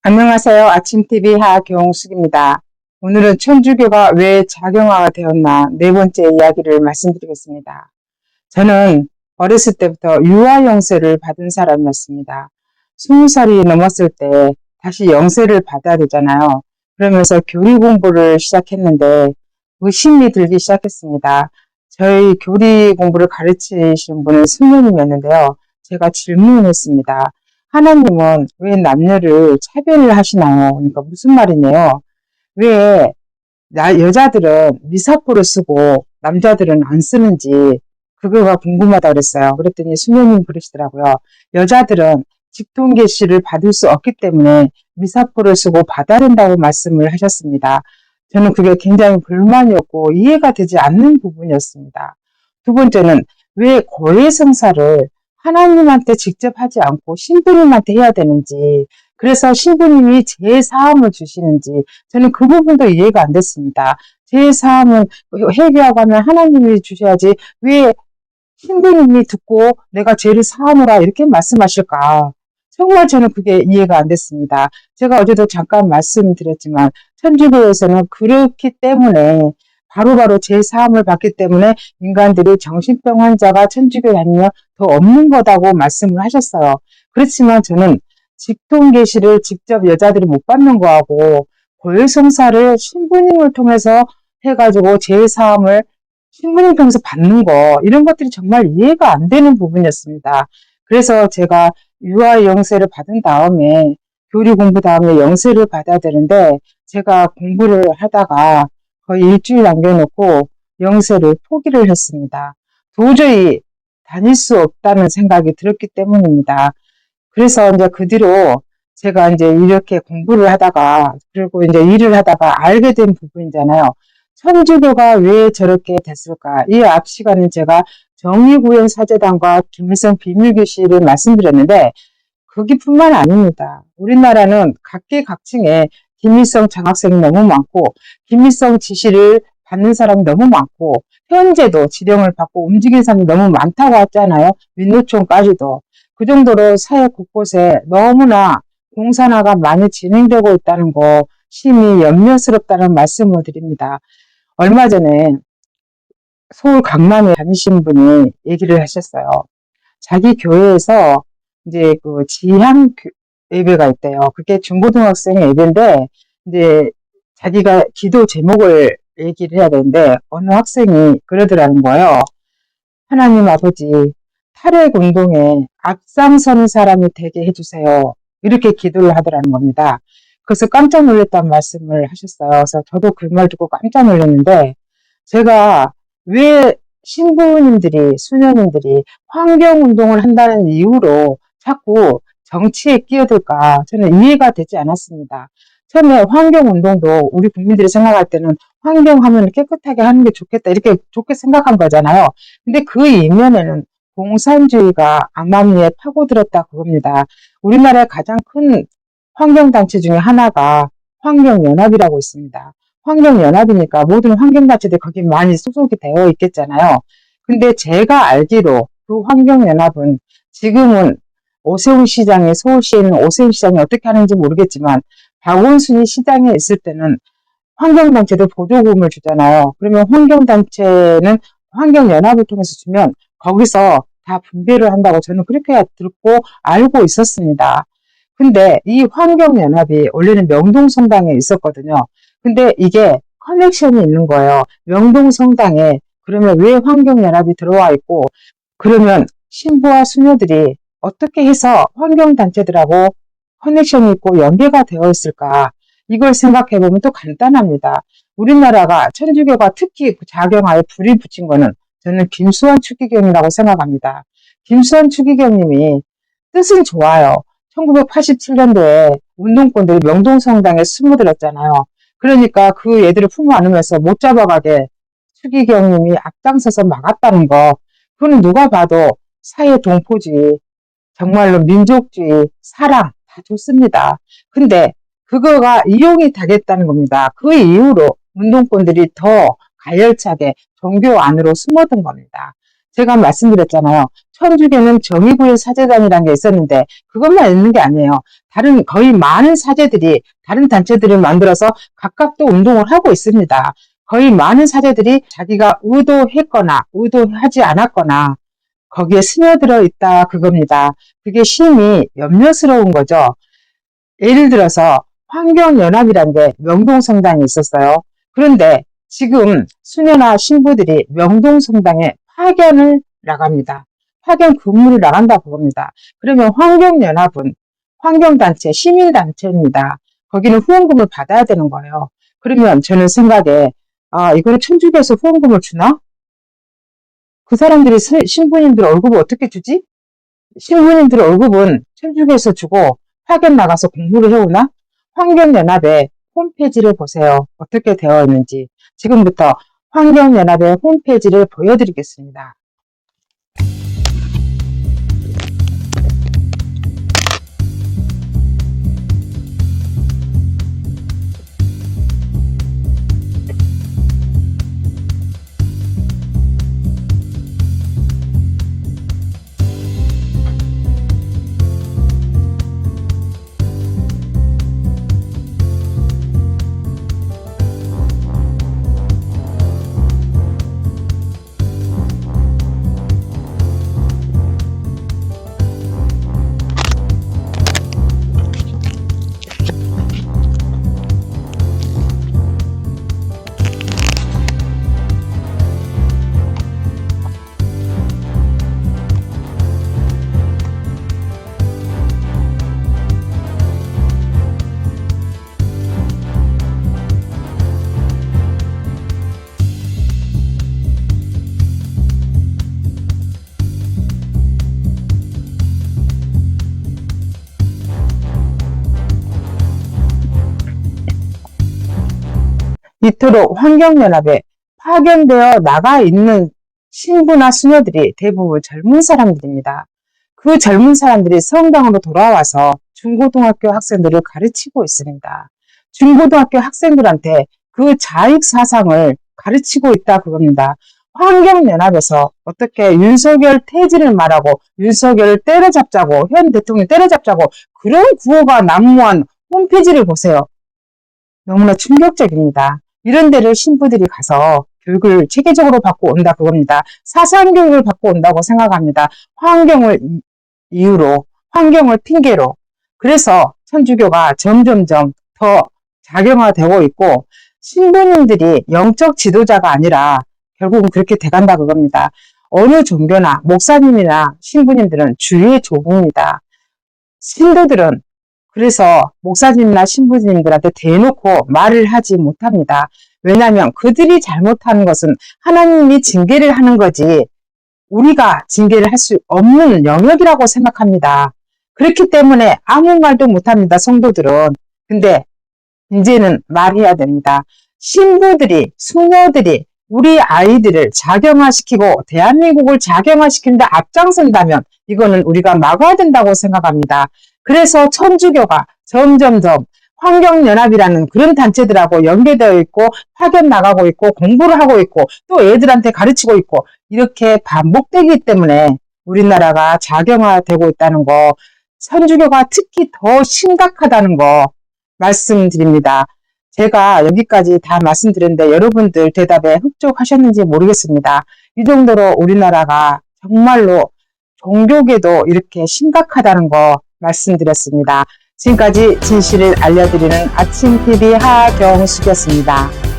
안녕하세요. 아침TV 하경숙입니다. 오늘은 천주교가 왜 작용화가 되었나 네 번째 이야기를 말씀드리겠습니다. 저는 어렸을 때부터 유아 영세를 받은 사람이었습니다. 20살이 넘었을 때 다시 영세를 받아야 되잖아요. 그러면서 교리 공부를 시작했는데 의심이 들기 시작했습니다. 저희 교리 공부를 가르치시는 분은 스님이었는데요. 제가 질문했습니다. 하나님은 왜 남녀를 차별을 하시나요? 그러니까 무슨 말이냐요? 왜 여자들은 미사포를 쓰고 남자들은 안 쓰는지 그거가 궁금하다 그랬어요. 그랬더니 수녀님 그러시더라고요. 여자들은 직통계시를 받을 수 없기 때문에 미사포를 쓰고 받아야 된다고 말씀을 하셨습니다. 저는 그게 굉장히 불만이었고 이해가 되지 않는 부분이었습니다. 두 번째는 왜 고해성사를 하나님한테 직접 하지 않고 신부님한테 해야 되는지, 그래서 신부님이 제4함을 주시는지 저는 그 부분도 이해가 안 됐습니다. 제4함은 회개하고 하면 하나님이 주셔야지 왜 신부님이 듣고 내가 죄를 사하노라 이렇게 말씀하실까? 정말 저는 그게 이해가 안 됐습니다. 제가 어제도 잠깐 말씀드렸지만 천주교에서는 그렇기 때문에 바로바로 제4함을 받기 때문에 인간들이 정신병 환자가 천주교에 아니면 더 없는 거다고 말씀을 하셨어요. 그렇지만 저는 직통계시를 직접 여자들이 못 받는 거하고 고해성사를 신부님을 통해서 해가지고 제4함을 신부님 통해서 받는 거 이런 것들이 정말 이해가 안 되는 부분이었습니다. 그래서 제가 유아 영세를 받은 다음에 교리 공부 다음에 영세를 받아야 되는데 제가 공부를 하다가 거의 일주일 남겨놓고 영세를 포기를 했습니다. 도저히 다닐 수 없다는 생각이 들었기 때문입니다. 그래서 이제 그 뒤로 제가 이제 이렇게 공부를 하다가 그리고 이제 일을 하다가 알게 된 부분이잖아요. 천주교가 왜 저렇게 됐을까? 이 앞 시간에 제가 정의구현 사제단과 김일성 비밀교실을 말씀드렸는데 거기뿐만 아닙니다. 우리나라는 각계각층에 김일성 장학생이 너무 많고 김일성 지시를 받는 사람이 너무 많고 현재도 지령을 받고 움직이는 사람이 너무 많다고 했잖아요. 민노총까지도. 그 정도로 사회 곳곳에 너무나 공산화가 많이 진행되고 있다는 거 심히 염려스럽다는 말씀을 드립니다. 얼마 전에 서울 강남에 다니신 분이 얘기를 하셨어요. 자기 교회에서 이제 그 지향 예배가 있대요. 그게 중고등학생 예배인데 이제 자기가 기도 제목을 얘기를 해야 되는데 어느 학생이 그러더라는 거예요. 하나님 아버지, 탈핵 운동에 앞장서는 사람이 되게 해주세요. 이렇게 기도를 하더라는 겁니다. 그래서 깜짝 놀랐다는 말씀을 하셨어요. 그래서 저도 그 말 듣고 깜짝 놀랐는데 제가 왜 신부님들이, 수녀님들이 환경운동을 한다는 이유로 자꾸 정치에 끼어들까 저는 이해가 되지 않았습니다. 처음에 환경운동도 우리 국민들이 생각할 때는 환경하면 깨끗하게 하는 게 좋겠다 이렇게 좋게 생각한 거잖아요. 근데 그 이면에는 공산주의가 암암리에 파고들었다 그겁니다. 우리나라의 가장 큰 환경단체 중에 하나가 환경연합이라고 있습니다. 환경연합이니까 모든 환경단체들이 거기 많이 소속이 되어 있겠잖아요. 근데 제가 알기로 그 환경연합은 지금은 오세훈 시장이 서울시에 있는 오세훈 시장이 어떻게 하는지 모르겠지만 박원순이 시장에 있을 때는 환경단체들 보조금을 주잖아요. 그러면 환경단체는 환경연합을 통해서 주면 거기서 다 분배를 한다고 저는 그렇게 듣고 알고 있었습니다. 근데 이 환경연합이 원래는 명동성당에 있었거든요. 근데 이게 커넥션이 있는 거예요. 명동성당에 그러면 왜 환경연합이 들어와 있고 그러면 신부와 수녀들이 어떻게 해서 환경단체들하고 커넥션이 있고 연계가 되어 있을까? 이걸 생각해 보면 또 간단합니다. 우리나라가 천주교가 특히 작용하에 불이 붙인 거는 저는 김수환 추기경이라고 생각합니다. 김수환 추기경님이 뜻은 좋아요. 1987년도에 운동권들이 명동성당에 숨어들었잖아요. 그러니까 그 애들을 품어 안으면서 못 잡아가게 추기경님이 앞장서서 막았다는 거. 그건 누가 봐도 사회 동포주의, 정말로 민족주의, 사랑 다 좋습니다. 근데 그거가 이용이 되겠다는 겁니다. 그 이후로 운동권들이 더 가열차게 종교 안으로 숨어든 겁니다. 제가 말씀드렸잖아요. 천주교는 정의구현 사제단이라는 게 있었는데 그것만 있는 게 아니에요. 다른 거의 많은 사제들이 다른 단체들을 만들어서 각각 또 운동을 하고 있습니다. 거의 많은 사제들이 자기가 의도했거나 의도하지 않았거나 거기에 스며들어 있다 그겁니다. 그게 심히 염려스러운 거죠. 예를 들어서 환경연합이라는 게 명동성당이 있었어요. 그런데 지금 수녀나 신부들이 명동성당에 파견을 나갑니다. 파견 근무를 나간다 그겁니다. 그러면 환경연합은 환경단체, 시민단체입니다. 거기는 후원금을 받아야 되는 거예요. 그러면 저는 생각에 이거는 천주교에서 후원금을 주나? 그 사람들이 신부님들 월급을 어떻게 주지? 신부님들 월급은 천주교에서 주고 파견 나가서 공부를 해오나? 환경연합의 홈페이지를 보세요. 어떻게 되어 있는지. 지금부터 환경연합의 홈페이지를 보여드리겠습니다. 이토록 환경연합에 파견되어 나가 있는 신부나 수녀들이 대부분 젊은 사람들입니다. 그 젊은 사람들이 성당으로 돌아와서 중고등학교 학생들을 가르치고 있습니다. 중고등학교 학생들한테 그 자익 사상을 가르치고 있다 그겁니다. 환경연합에서 어떻게 윤석열 퇴진을 말하고 윤석열을 때려잡자고 현 대통령 때려잡자고 그런 구호가 난무한 홈페이지를 보세요. 너무나 충격적입니다. 이런 데를 신부들이 가서 교육을 체계적으로 받고 온다 그겁니다. 사상교육을 받고 온다고 생각합니다. 환경을 이유로, 환경을 핑계로. 그래서 천주교가 점점점 더 작용화되고 있고 신부님들이 영적 지도자가 아니라 결국은 그렇게 돼간다 그겁니다. 어느 종교나 목사님이나 신부님들은 주의 종입니다. 신도들은 그래서 목사님이나 신부님들한테 대놓고 말을 하지 못합니다. 왜냐하면 그들이 잘못하는 것은 하나님이 징계를 하는 거지 우리가 징계를 할 수 없는 영역이라고 생각합니다. 그렇기 때문에 아무 말도 못합니다. 성도들은. 근데 이제는 말해야 됩니다. 신부들이, 수녀들이 우리 아이들을 작용화시키고 대한민국을 작용화시키는데 앞장선다면 이거는 우리가 막아야 된다고 생각합니다. 그래서 천주교가 점점점 환경연합이라는 그런 단체들하고 연계되어 있고 파견 나가고 있고 공부를 하고 있고 또 애들한테 가르치고 있고 이렇게 반복되기 때문에 우리나라가 작용화되고 있다는 거 천주교가 특히 더 심각하다는 거 말씀드립니다. 제가 여기까지 다 말씀드렸는데 여러분들 대답에 흡족하셨는지 모르겠습니다. 이 정도로 우리나라가 정말로 종교계도 이렇게 심각하다는 거 말씀드렸습니다. 지금까지 진실을 알려드리는 아침TV 하경숙이었습니다.